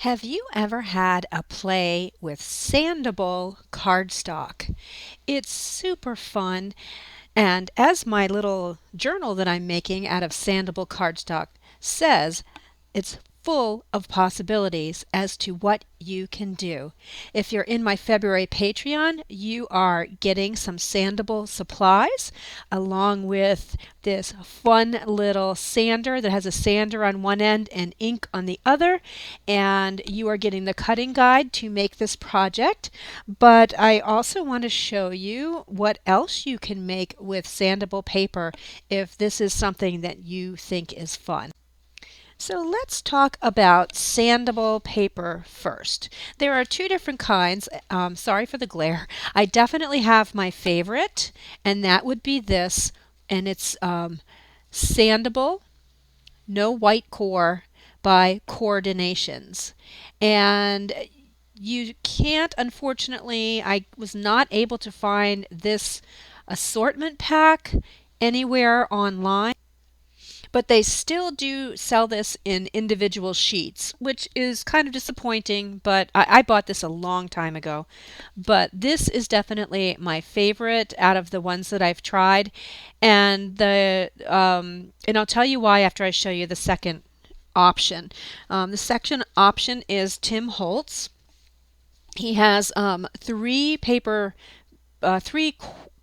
Have you ever had a play with sandable cardstock? It's super fun, and as my little journal that I'm making out of sandable cardstock says, it's full of possibilities as to what you can do. If you're in my February Patreon, you are getting some sandable supplies along with this fun little sander that has a sander on one end and ink on the other. And you are getting the cutting guide to make this project. But I also want to show you what else you can make with sandable paper if this is something that you think is fun. So let's talk about sandable paper first. There are two different kinds. Sorry for the glare. I definitely have my favorite, and that would be this, and it's sandable, no white core by Coordinations. And you can't, unfortunately, I was not able to find this assortment pack anywhere online. But they still do sell this in individual sheets, which is kind of disappointing, but I bought this a long time ago. But this is definitely my favorite out of the ones that I've tried. And I'll tell you why after I show you the second option. The second option is Tim Holtz. He has three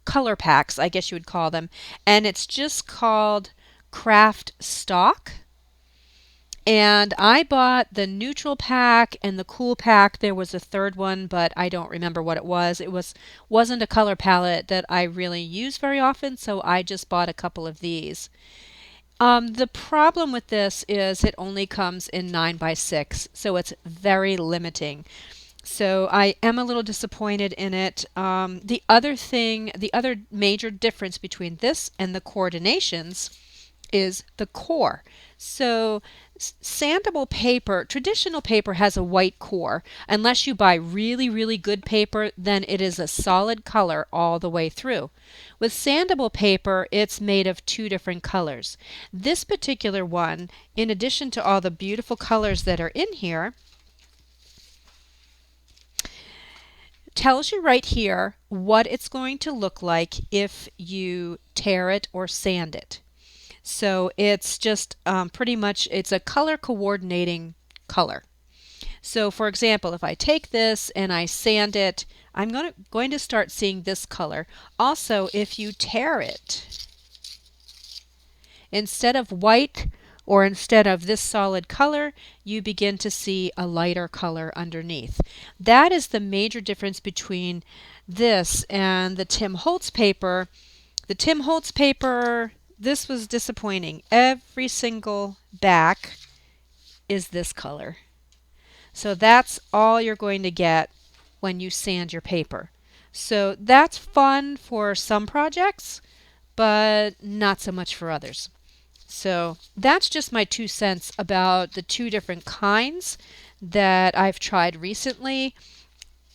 color packs, I guess you would call them, and it's just called Craft Stock. And I bought the neutral pack and the cool pack. There was a third one, but I don't remember what it was. Wasn't a color palette that I really use very often, so I just bought a couple of these. The problem with this is it only comes in 9 by 6, so it's very limiting. So I am a little disappointed in it. The other major difference between this and the Coordinations is the core. So sandable paper, traditional paper has a white core. Unless you buy really, really good paper, then it is a solid color all the way through. With sandable paper, it's made of two different colors. This particular one, in addition to all the beautiful colors that are in here, tells you right here what it's going to look like if you tear it or sand it. So it's just pretty much, it's a color coordinating color. So for example, if I take this and I sand it, I'm going to start seeing this color. Also, if you tear it, instead of white or instead of this solid color, you begin to see a lighter color underneath. That is the major difference between this and the Tim Holtz paper. The Tim Holtz paper, this was disappointing. Every single back is this color. So that's all you're going to get when you sand your paper. So that's fun for some projects, but not so much for others. So that's just my 2 cents about the two different kinds that I've tried recently.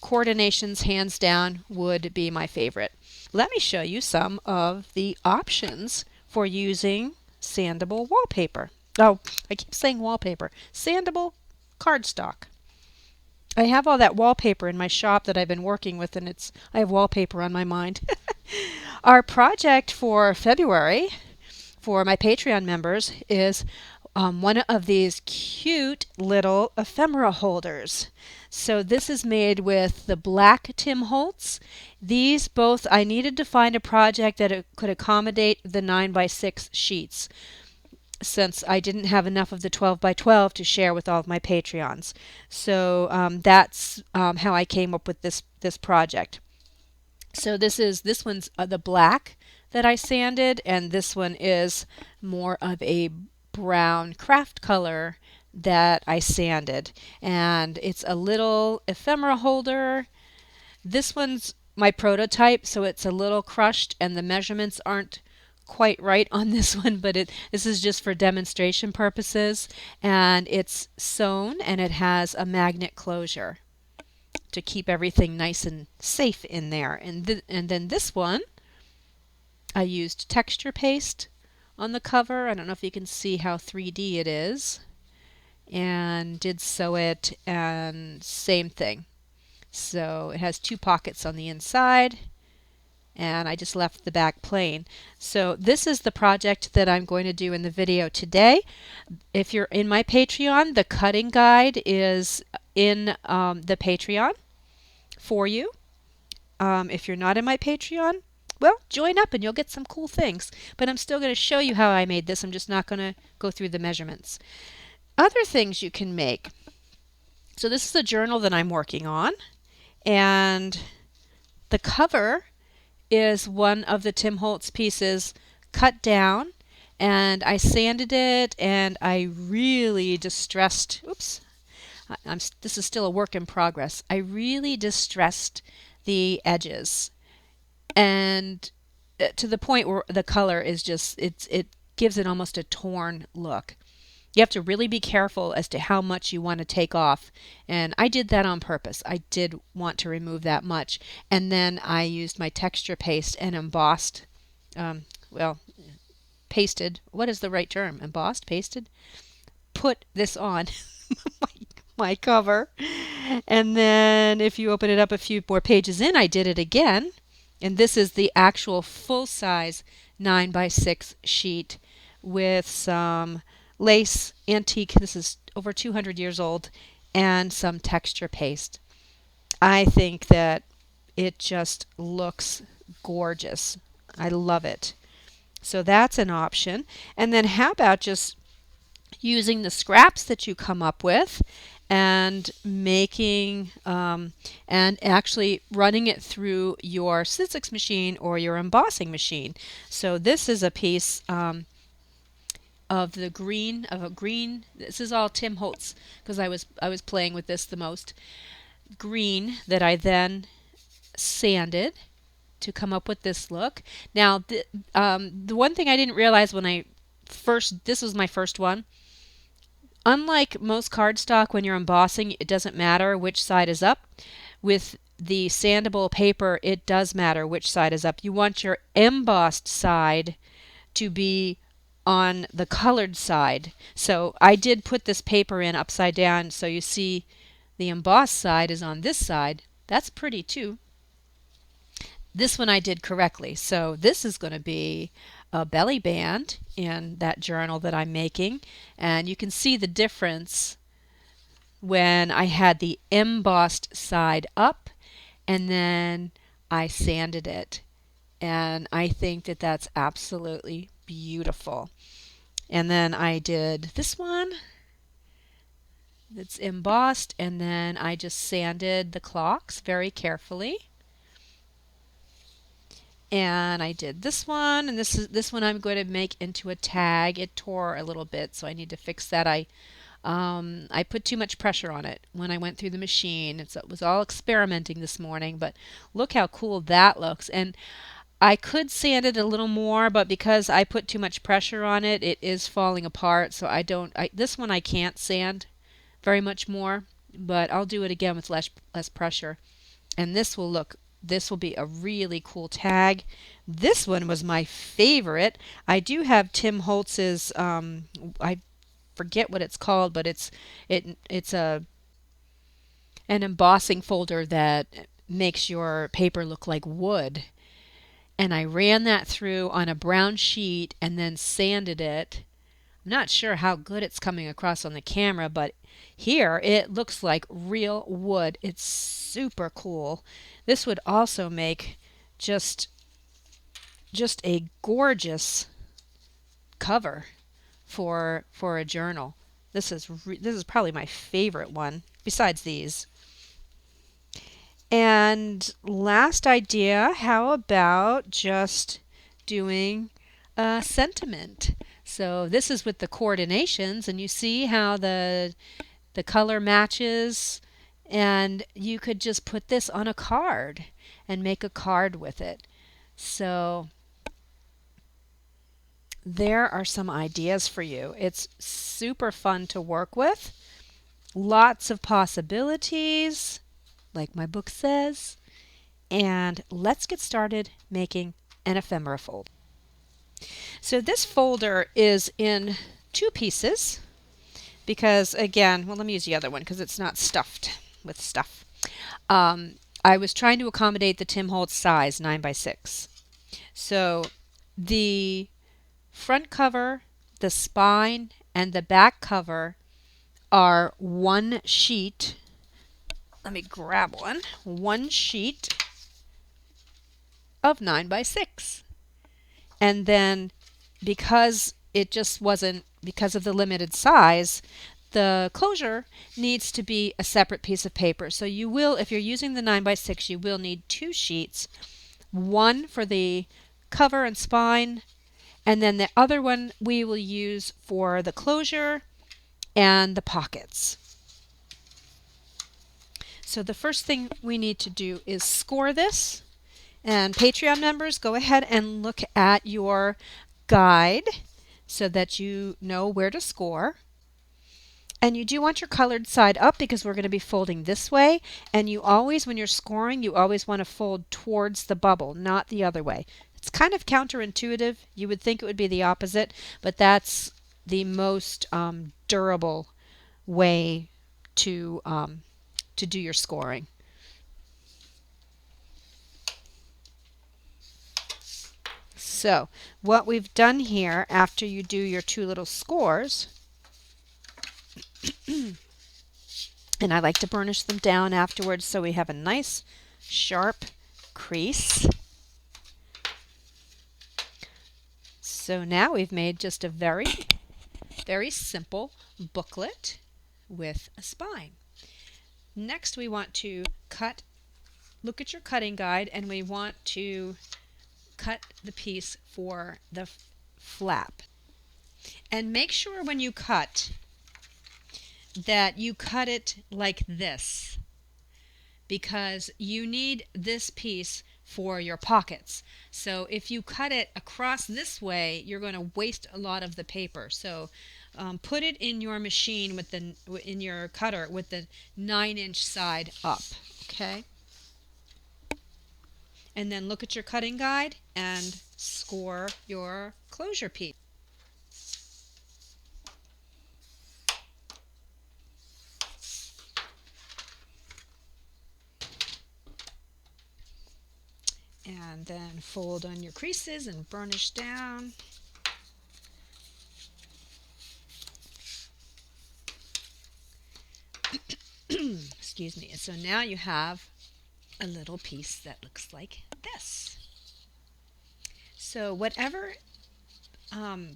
Coordinations, hands down, would be my favorite. Let me show you some of the options for using sandable wallpaper. Oh, I keep saying wallpaper. Sandable cardstock. I have all that wallpaper in my shop that I've been working with, and I have wallpaper on my mind. Our project for February for my Patreon members is one of these cute little ephemera holders. So this is made with the black Tim Holtz. These both, I needed to find a project that could accommodate the 9 by 6 sheets, since I didn't have enough of the 12 by 12 to share with all of my Patreons. So that's how I came up with this project. So this one's the black that I sanded, and this one is more of a brown craft color that I sanded. And it's a little ephemera holder. This one's my prototype, so it's a little crushed and the measurements aren't quite right on this one, but this is just for demonstration purposes. And it's sewn and it has a magnet closure to keep everything nice and safe in there. And then this one, I used texture paste on the cover. I don't know if you can see how 3D it is. and did sew it, and same thing. So it has two pockets on the inside, and I just left the back plain. So this is the project that I'm going to do in the video today. If you're in my Patreon, the cutting guide is in the Patreon for you. If you're not in my Patreon, well, join up and you'll get some cool things. But I'm still going to show you how I made this. I'm just not going to go through the measurements. Other things you can make. So this is a journal that I'm working on, and the cover is one of the Tim Holtz pieces cut down, and I sanded it, and I really distressed, oops, this is still a work in progress. I really distressed the edges, and to the point where the color is just, it gives it almost a torn look. You have to really be careful as to how much you want to take off. And I did that on purpose. I did want to remove that much. And then I used my texture paste and embossed, well, pasted. What is the right term? Embossed? Pasted? Put this on my cover. And then if you open it up a few more pages in, I did it again. And this is the actual full-size 9x6 sheet with some lace, antique, this is over 200 years old, and some texture paste. I think that it just looks gorgeous. I love it. So that's an option. And then how about just using the scraps that you come up with and making and actually running it through your Sizzix machine or your embossing machine. So this is a piece of a green. This is all Tim Holtz, because I was playing with this the most. Green that I then sanded to come up with this look. Now the one thing I didn't realize when this was my first one. Unlike most cardstock, when you're embossing, it doesn't matter which side is up. With the sandable paper, it does matter which side is up. You want your embossed side to be on the colored side. So I did put this paper in upside down, so you see the embossed side is on this side. That's pretty too. This one I did correctly. So this is going to be a belly band in that journal that I'm making, and you can see the difference when I had the embossed side up and then I sanded it. And I think that that's absolutely beautiful. And then I did this one that's embossed, and then I just sanded the clocks very carefully. And I did this one, and this one I'm going to make into a tag. It tore a little bit, so I need to fix that. I put too much pressure on it when I went through the machine. It was all experimenting this morning, but look how cool that looks. And I could sand it a little more, but because I put too much pressure on it, it is falling apart. So this one I can't sand very much more, but I'll do it again with less pressure. And this will be a really cool tag. This one was my favorite. I do have Tim Holtz's, I forget what it's called, but it's an embossing folder that makes your paper look like wood. And I ran that through on a brown sheet and then sanded it. I'm not sure how good it's coming across on the camera, but here it looks like real wood. It's super cool. This would also make just a gorgeous cover for a journal. This is probably my favorite one besides these. And last idea, how about just doing a sentiment? So this is with the coordinations, and you see how the color matches, and you could just put this on a card and make a card with it. So there are some ideas for you. It's super fun to work with. Lots of possibilities, like my book says. And let's get started making an ephemera fold. So this folder is in two pieces. because again, well, let me use the other one because it's not stuffed with stuff. I was trying to accommodate the Tim Holtz size 9 by 6. So the front cover, the spine, and the back cover are one sheet. Let me grab one sheet of 9 by 6. And then because it just wasn't, because of the limited size, the closure needs to be a separate piece of paper. So you will, if you're using the 9 by 6, you will need two sheets, one for the cover and spine, and then the other one we will use for the closure and the pockets. So the first thing we need to do is score this. And Patreon members, go ahead and look at your guide so that you know where to score. And you do want your colored side up because we're going to be folding this way. And you always, when you're scoring, you always want to fold towards the bubble, not the other way. It's kind of counterintuitive. You would think it would be the opposite, but that's the most durable way to do your scoring. So what we've done here after you do your two little scores, and I like to burnish them down afterwards so we have a nice sharp crease. So now we've made just a very, very simple booklet with a spine. Next we want to look at your cutting guide, and we want to cut the piece for the flap. And make sure when you cut that you cut it like this, because you need this piece for your pockets. So if you cut it across this way, you're going to waste a lot of the paper. So put it in your machine in your cutter with the 9-inch side up, okay? And then look at your cutting guide and score your closure piece. And then fold on your creases and burnish down. Excuse me. And so now you have a little piece that looks like this. So whatever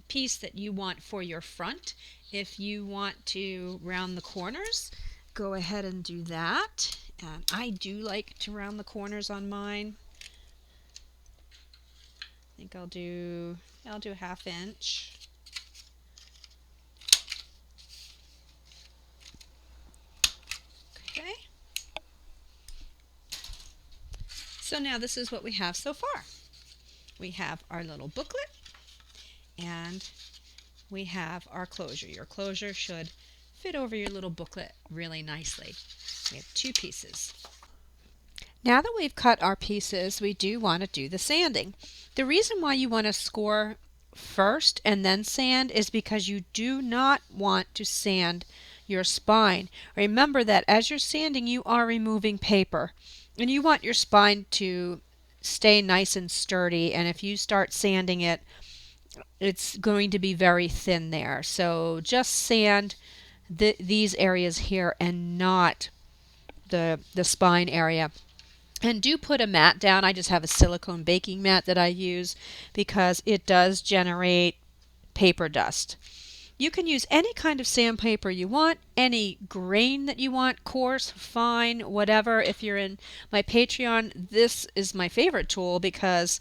piece that you want for your front, if you want to round the corners, go ahead and do that. And I do like to round the corners on mine. I think I'll do 1/2 inch. Okay. So now this is what we have so far. We have our little booklet and we have our closure. Your closure should fit over your little booklet really nicely. We have two pieces. Now that we've cut our pieces, we do want to do the sanding. The reason why you want to score first and then sand is because you do not want to sand your spine. Remember that as you're sanding, you are removing paper, and you want your spine to stay nice and sturdy, and if you start sanding it, it's going to be very thin there. So just sand these areas here and not the spine area. And do put a mat down. I just have a silicone baking mat that I use because it does generate paper dust. You can use any kind of sandpaper you want, any grain that you want, coarse, fine, whatever. If you're in my Patreon, this is my favorite tool because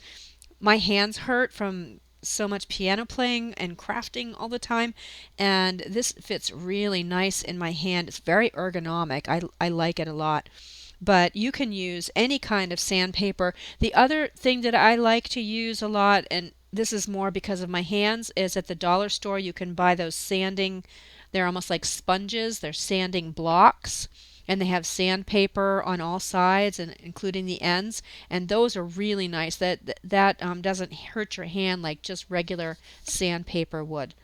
my hands hurt from so much piano playing and crafting all the time, and this fits really nice in my hand. It's very ergonomic. I like it a lot. But you can use any kind of sandpaper. The other thing that I like to use a lot, and this is more because of my hands, is at the dollar store you can buy those sanding, they're almost like sponges, they're sanding blocks, and they have sandpaper on all sides and including the ends, and those are really nice. That doesn't hurt your hand like just regular sandpaper would.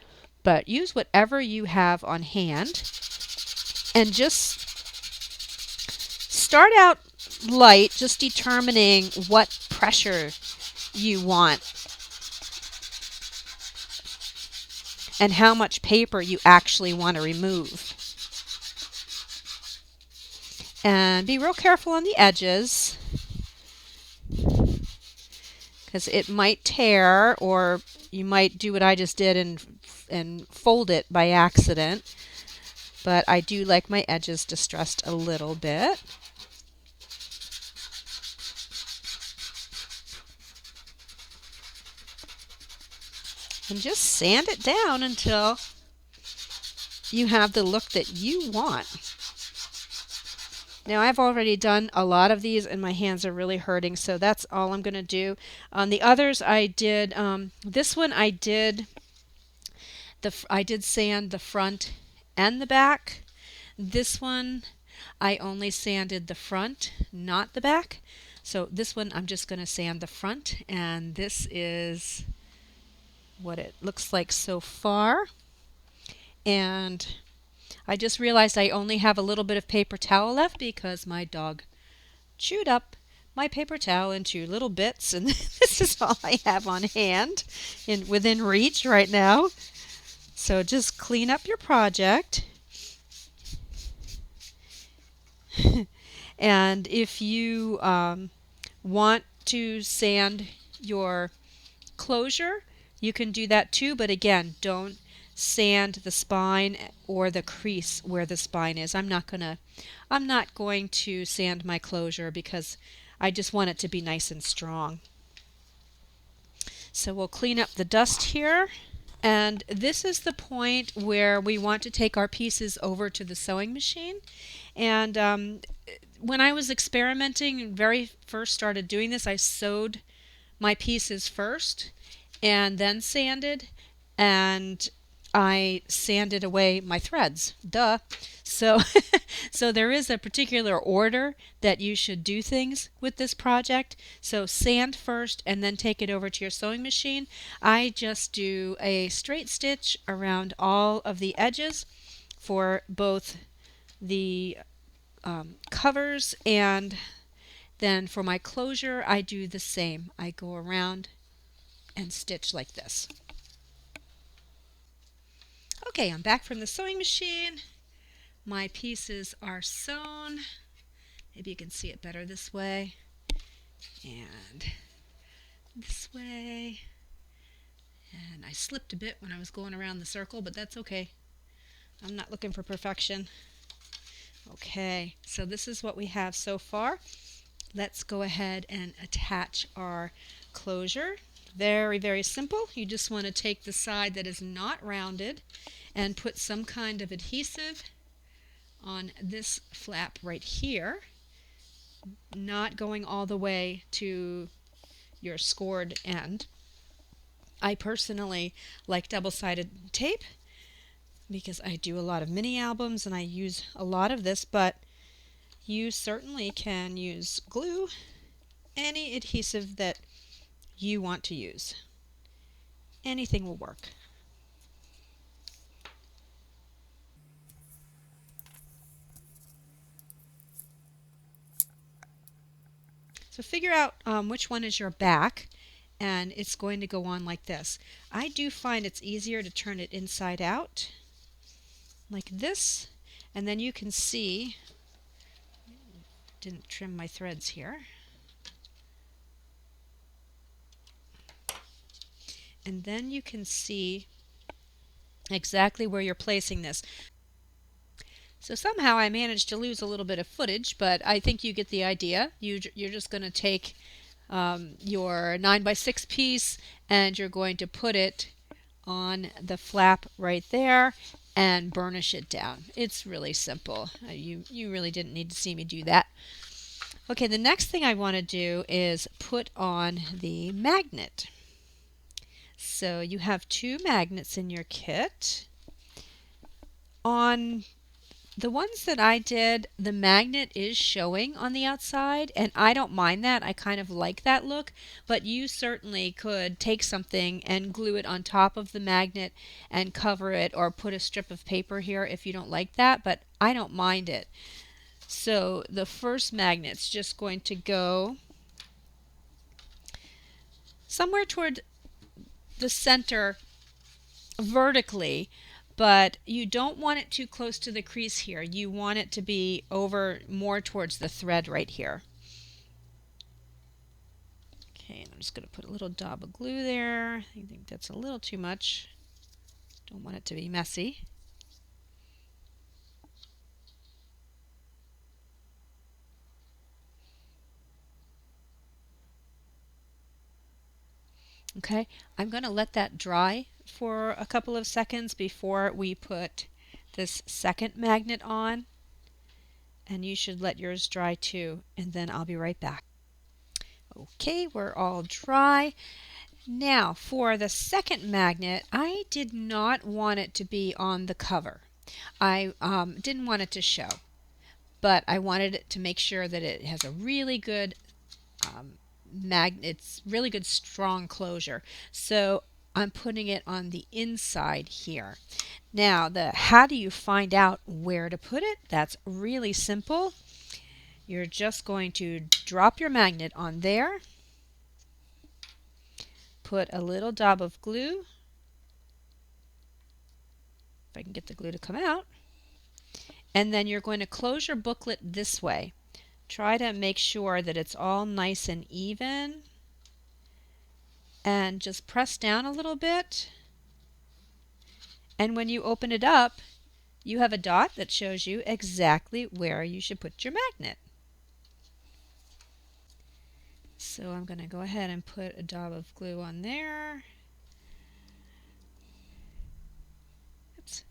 but use whatever you have on hand and just start out light, just determining what pressure you want and how much paper you actually want to remove. And be real careful on the edges because it might tear, or you might do what I just did and fold it by accident. But I do like my edges distressed a little bit. And just sand it down until you have the look that you want. Now I've already done a lot of these and my hands are really hurting, so that's all I'm going to do. On the others I did, this one I did sand the front and the back. This one I only sanded the front, not the back. So this one I'm just going to sand the front, and this is what it looks like so far. And I just realized I only have a little bit of paper towel left because my dog chewed up my paper towel into little bits, and this is all I have on hand within reach right now. So just clean up your project. And if you want to sand your closure, you can do that too, but again, don't sand the spine or the crease where the spine is. I'm not going to sand my closure because I just want it to be nice and strong. So we'll clean up the dust here. And this is the point where we want to take our pieces over to the sewing machine. And when I was experimenting and very first started doing this, I sewed my pieces first and then sanded, and I sanded away my threads. Duh. So, so there is a particular order that you should do things with this project. So sand first and then take it over to your sewing machine. I just do a straight stitch around all of the edges for both the covers, and then for my closure I do the same. I go around and stitch like this. Okay, I'm back from the sewing machine. My pieces are sewn. Maybe you can see it better this way and this way. And I slipped a bit when I was going around the circle, but that's okay. I'm not looking for perfection. Okay, so this is what we have so far. Let's go ahead and attach our closure. Very, very simple. You just want to take the side that is not rounded and put some kind of adhesive on this flap right here, not going all the way to your scored end. I personally like double-sided tape because I do a lot of mini albums and I use a lot of this, but you certainly can use glue, any adhesive that you want to use. Anything will work. So figure out which one is your back, and it's going to go on like this. I do find it's easier to turn it inside out like this, and then you can see, didn't trim my threads here, and then you can see exactly where you're placing this. So somehow I managed to lose a little bit of footage, but I think you get the idea. You're just going to take your 9x6 piece and you're going to put it on the flap right there and burnish it down. It's really simple. You really didn't need to see me do that. Okay, the next thing I want to do is put on the magnet. So you have 2 magnets in your kit. On The ones that I did, the magnet is showing on the outside, and I don't mind that. I kind of like that look, but you certainly could take something and glue it on top of the magnet and cover it, or put a strip of paper here if you don't like that, but I don't mind it. So the first magnet's just going to go somewhere toward the center vertically, but you don't want it too close to the crease here. You want it to be over more towards the thread right here. Okay, and I'm just going to put a little dab of glue there. I think that's a little too much. Don't want it to be messy. Okay, I'm going to let that dry for a couple of seconds before we put this second magnet on. And you should let yours dry too, and then I'll be right back. Okay, we're all dry. Now, for the second magnet, I did not want it to be on the cover. I didn't want it to show, but I wanted it to make sure that it has a really good it's really good strong closure. So I'm putting it on the inside here. Now, how do you find out where to put it? That's really simple. You're just going to drop your magnet on there, put a little dab of glue, if I can get the glue to come out, and then you're going to close your booklet this way. Try to make sure that it's all nice and even, and just press down a little bit. And when you open it up, you have a dot that shows you exactly where you should put your magnet. So I'm going to go ahead and put a dab of glue on there. Oops.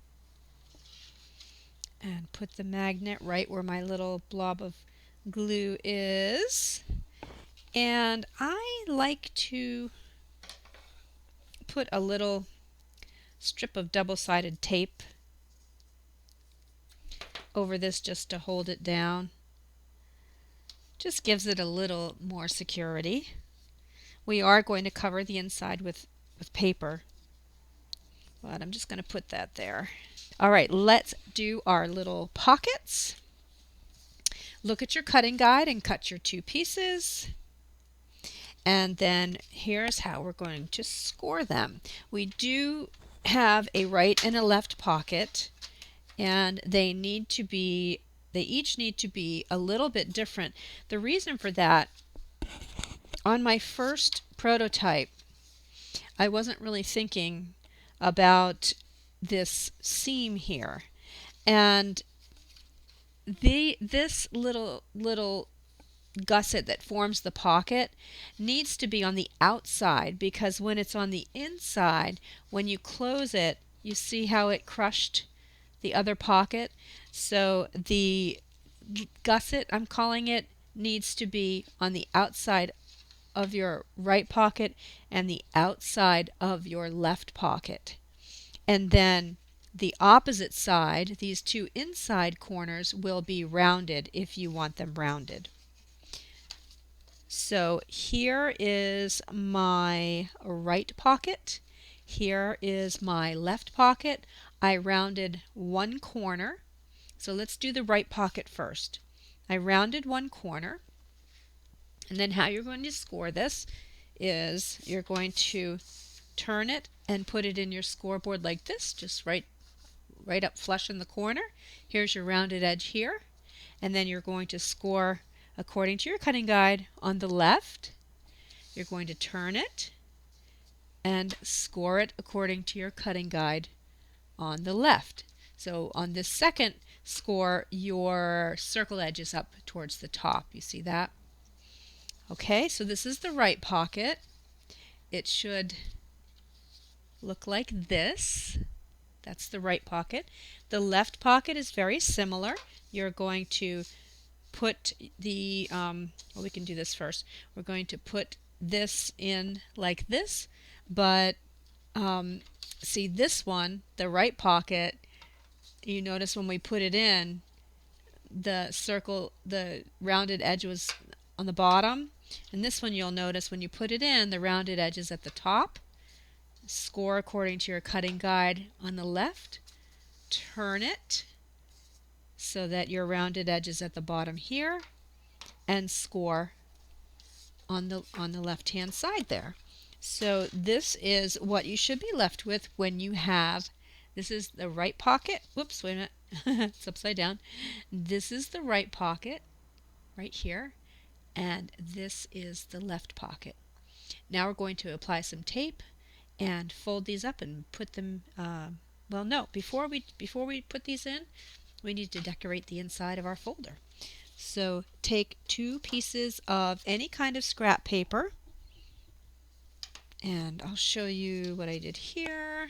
And put the magnet right where my little blob of glue is. And I like to put a little strip of double-sided tape over this just to hold it down. Just gives it a little more security. We are going to cover the inside with paper, but I'm just going to put that there. All right, let's do our little pockets. Look at your cutting guide and cut your two pieces. And then here's how we're going to score them. We do have a right and a left pocket, and they each need to be a little bit different. The reason for that, on my first prototype, I wasn't really thinking about this seam here, and this little gusset that forms the pocket needs to be on the outside, because when it's on the inside, when you close it, you see how it crushed the other pocket. So the gusset, I'm calling it, needs to be on the outside of your right pocket and the outside of your left pocket. And then the opposite side, these two inside corners, will be rounded if you want them rounded. So here is my right pocket. Here is my left pocket. I rounded one corner. So let's do the right pocket first. I rounded one corner. And then how you're going to score this is you're going to turn it and put it in your scoreboard like this, just right up flush in the corner. Here's your rounded edge here. And then you're going to score according to your cutting guide on the left. You're going to turn it and score it according to your cutting guide on the left. So on this second score, your circle edge is up towards the top. You see that? Okay, so this is the right pocket. It should look like this. That's the right pocket. The left pocket is very similar. You're going to put the, well, we can do this first. We're going to put this in like this, but see this one, the right pocket, You notice when we put it in, the rounded edge was on the bottom. And this one you'll notice when you put it in, the rounded edge is at the top. Score according to your cutting guide on the left. Turn it so that your rounded edge is at the bottom here, and score on the left-hand side there. So this is what you should be left with when you have, this is the right pocket. Whoops, wait a minute. It's upside down. This is the right pocket right here, and this is the left pocket. Now we're going to apply some tape and fold these up and put them, well, no, before we put these in, we need to decorate the inside of our folder. So take 2 pieces of any kind of scrap paper, and I'll show you what I did here.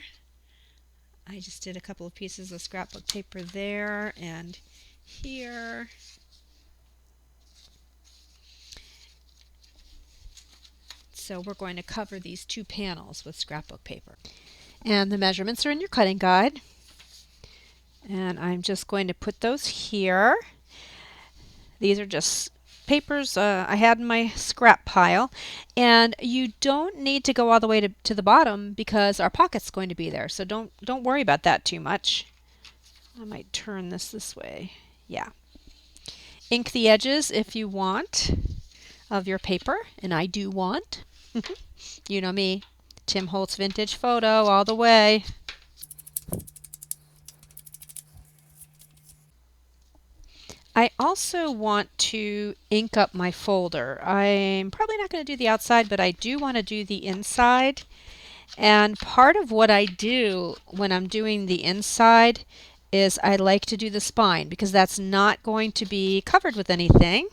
I just did a couple of pieces of scrapbook paper there and here. So we're going to cover these 2 panels with scrapbook paper. And the measurements are in your cutting guide. And I'm just going to put those here. These are just papers I had in my scrap pile. And you don't need to go all the way to the bottom because our pocket's going to be there. So don't worry about that too much. I might turn this way. Yeah. Ink the edges if you want of your paper, and I do want. You know me, Tim Holtz vintage photo all the way. I also want to ink up my folder. I'm probably not going to do the outside, but I do want to do the inside. And part of what I do when I'm doing the inside is I like to do the spine because that's not going to be covered with anything.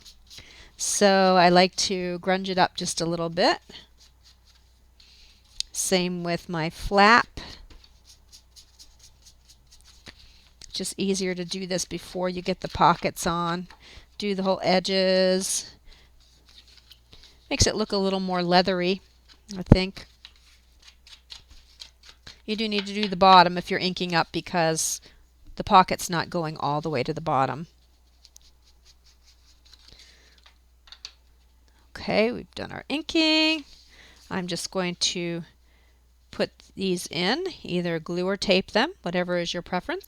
So I like to grunge it up just a little bit. Same with my flap. Just easier to do this before you get the pockets on. Do the whole edges. Makes it look a little more leathery, I think. You do need to do the bottom if you're inking up because the pocket's not going all the way to the bottom. Okay, we've done our inking. I'm just going to put these in, either glue or tape them, whatever is your preference.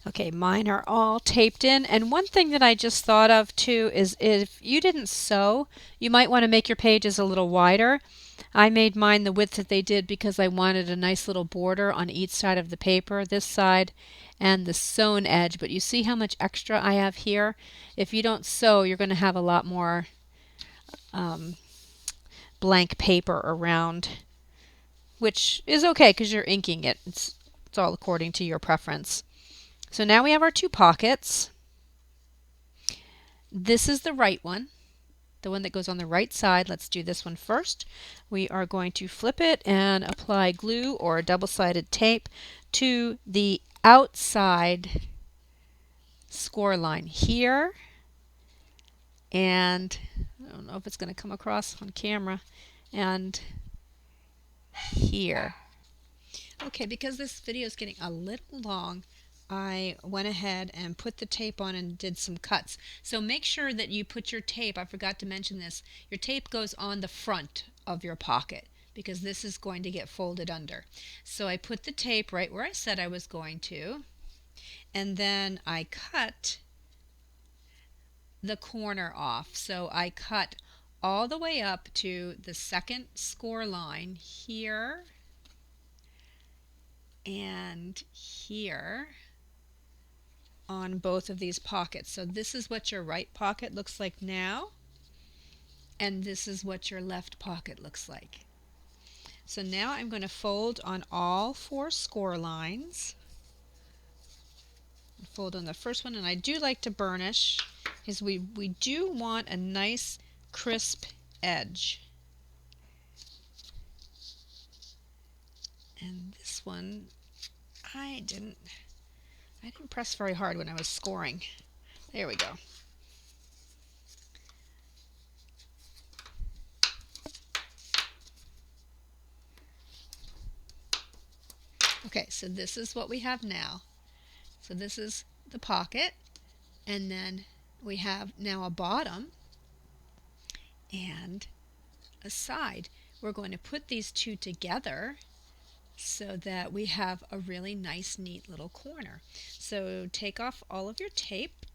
Okay, mine are all taped in. And one thing that I just thought of too is if you didn't sew, you might want to make your pages a little wider. I made mine the width that they did because I wanted a nice little border on each side of the paper, this side and the sewn edge. But you see how much extra I have here? If you don't sew, you're going to have a lot more blank paper around, which is okay because you're inking it. It's all according to your preference. So now we have our 2 pockets. This is the right one, the one that goes on the right side. Let's do this one first. We are going to flip it and apply glue or double-sided tape to the outside score line here. And I don't know if it's going to come across on camera. And here. Okay, because this video is getting a little long, I went ahead and put the tape on and did some cuts. So make sure that you put your tape, I forgot to mention this, your tape goes on the front of your pocket because this is going to get folded under. So I put the tape right where I said I was going to, and then I cut the corner off. So I cut all the way up to the second score line here and here on both of these pockets. So this is what your right pocket looks like now, and this is what your left pocket looks like. So now I'm going to fold on all 4 score lines. Fold on the first one, and I do like to burnish because we do want a nice crisp edge. And this one I didn't press very hard when I was scoring. There we go. Okay, so this is what we have now. So this is the pocket, and then we have now a bottom and a side. We're going to put these two together so that we have a really nice, neat little corner. So take off all of your tape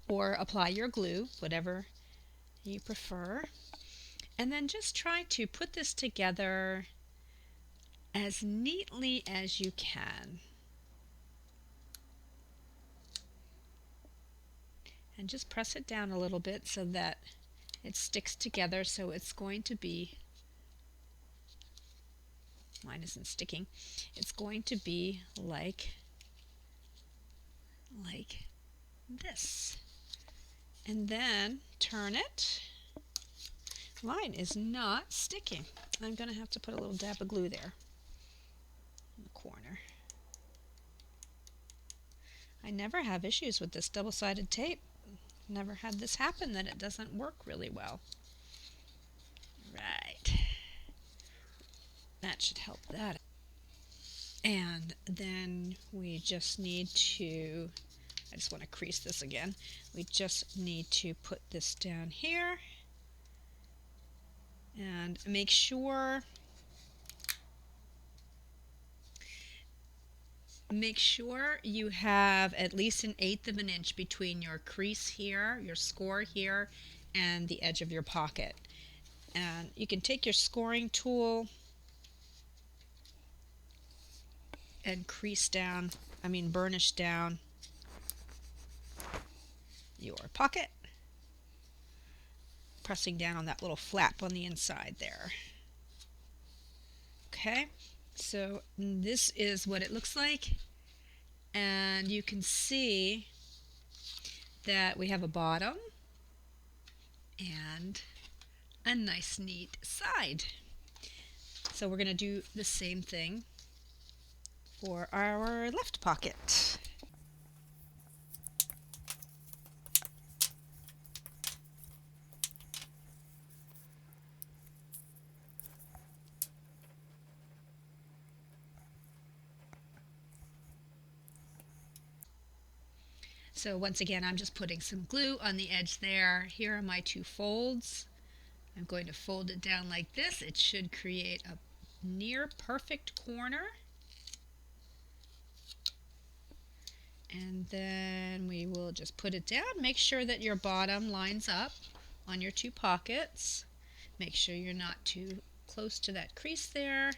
or apply your glue, whatever you prefer, and then just try to put this together as neatly as you can. And just press it down a little bit so that it sticks together. So it's going to be, mine isn't sticking, it's going to be like this. And then turn it. Mine is not sticking. I'm going to have to put a little dab of glue there in the corner. I never have issues with this double-sided tape. Never had this happen that it doesn't work really well. Right. That should help that. And then we just need to, I just want to crease this again. We just need to put this down here and make sure you have at least 1/8 of an inch between your crease here, your score here, and the edge of your pocket. And you can take your scoring tool and burnish down your pocket, pressing down on that little flap on the inside there. Okay, so this is what it looks like, and you can see that we have a bottom and a nice neat side. So we're going to do the same thing for our left pocket. So once again, I'm just putting some glue on the edge there. Here are my two folds. I'm going to fold it down like this. It should create a near perfect corner. And then we will just put it down. Make sure that your bottom lines up on your two pockets. Make sure you're not too close to that crease there.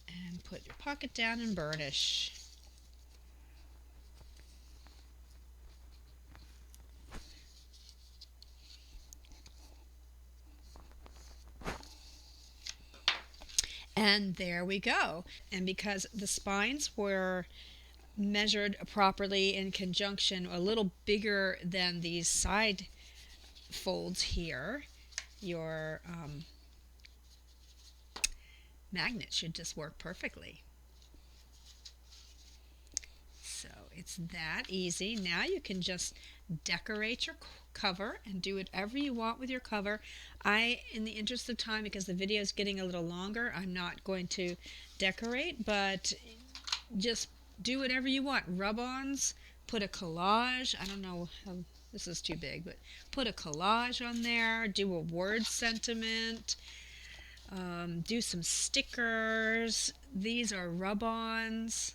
And put your pocket down and burnish. And there we go. And because the spines were measured properly in conjunction, a little bigger than these side folds here, your magnet should just work perfectly. So it's that easy. Now you can just decorate your cover and do whatever you want with your cover. In the interest of time, because the video is getting a little longer, I'm not going to decorate, but just do whatever you want. Rub-ons, put a collage. I don't know how, this is too big, but put a collage on there. Do a word sentiment. Do some stickers. These are rub-ons.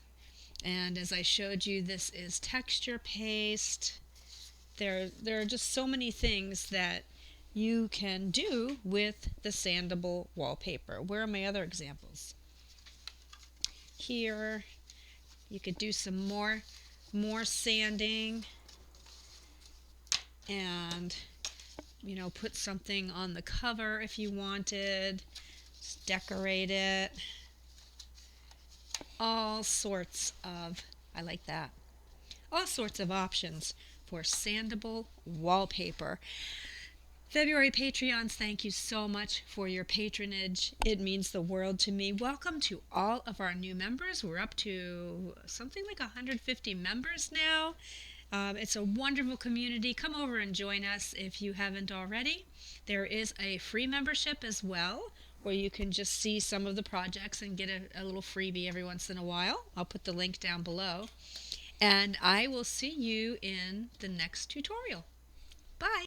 And as I showed you, this is texture paste. There are just so many things that you can do with the Sandable wallpaper. Where are my other examples? Here, you could do some more sanding and, put something on the cover if you wanted. Just decorate it. All sorts of options for Sandable wallpaper. February Patreons, thank you so much for your patronage. It means the world to me. Welcome to all of our new members. We're up to something like 150 members now. It's a wonderful community. Come over and join us if you haven't already. There is a free membership as well, where you can just see some of the projects and get a little freebie every once in a while. I'll put the link down below. And I will see you in the next tutorial. Bye!